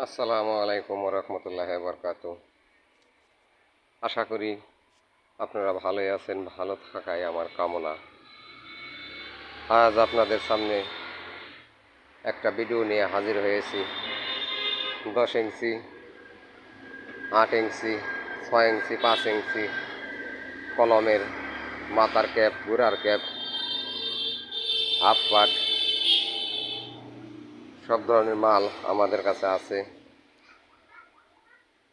আসসালামু আলাইকুম রহমতুল্লাহি বারকাতু। আশা করি আপনারা ভালোই আছেন, ভালো থাকাই আমার কামনা। আজ আপনাদের সামনে একটা ভিডিও নিয়ে হাজির হয়েছি। 10 ইঞ্চি, 8 ইঞ্চি, 6 ইঞ্চি, 5 ইঞ্চি কলমের মাথার ক্যাপ, গোড়ার ক্যাপ, হাফ পাট সব ধরনের মাল আমাদের কাছে আছে।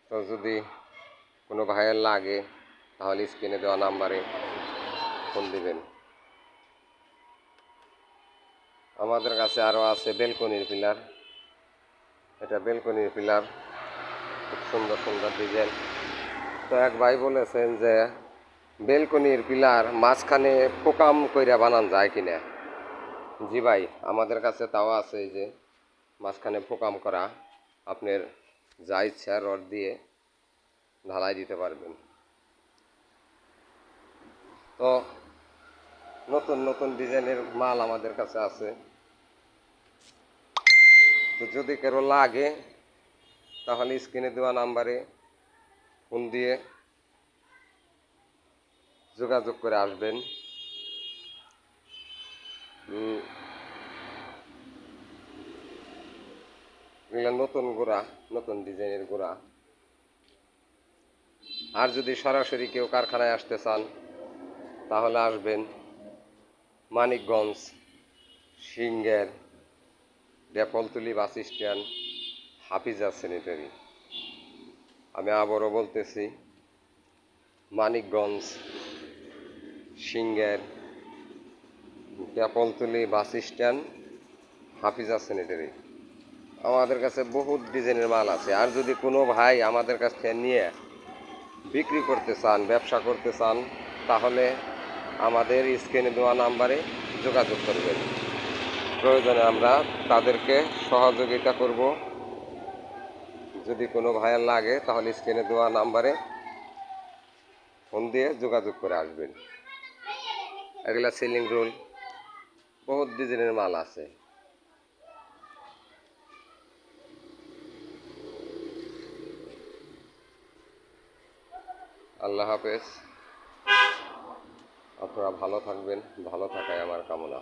তো যদি কোনো ভাইয়ের লাগে তাহলে স্ক্রিনে দেওয়া নাম্বারে ফোন দিবেন। আমাদের কাছে আরও আছে বেলকনির পিলার। এটা বেলকনির পিলার, খুব সুন্দর সুন্দর ডিজাইন। তো এক ভাই বলেছেন যে বেলকনির পিলার মাঝখানে পোকাম কইরা বানান যায় কিনা। জি ভাই, আমাদের কাছে তাও আছে যে মাঝখানে পোকাম করা, আপনার যা ইচ্ছা রড দিয়ে ঢালাই দিতে পারবেন। তো নতুন নতুন ডিজাইনের মাল আমাদের কাছে আছে। তো যদি কারো লাগে তাহলে স্ক্রিনে দেওয়া নাম্বারে ফোন দিয়ে যোগাযোগ করে আসবেন। এগুলো নতুন গোড়া, নতুন ডিজাইনের গোড়া। আর যদি সরাসরি কেউ কারখানায় আসতে চান তাহলে আসবেন মানিকগঞ্জ, সিংহের, ডেপলতুলি বাস স্ট্যান্ড, হাফিজা স্যানিটারি। আমি আবারও বলতেছি, মানিকগঞ্জ, সিংহের, ডেপলতুলি বাস স্ট্যান্ড, হাফিজা স্যানিটারি। আমাদের কাছে বহুত ডিজাইনের মাল আছে। আর যদি কোনো ভাই আমাদের কাছ থেকে নিয়ে বিক্রি করতে চান, ব্যবসা করতে চান, তাহলে আমাদের স্ক্রিনে দেওয়া নাম্বারে যোগাযোগ করবেন। প্রয়োজনে আমরা তাদেরকে সহযোগিতা করব। যদি কোনো ভাইয়ের লাগে তাহলে স্ক্রিনে দেওয়া নাম্বারে ফোন দিয়ে যোগাযোগ করে আসবেন। এগুলা সিলিং রোল, বহুত ডিজাইনের মাল আছে। আল্লাহ হাফেজ। আপনারা ভালো থাকবেন, ভালো থাকাই আমার কামনা।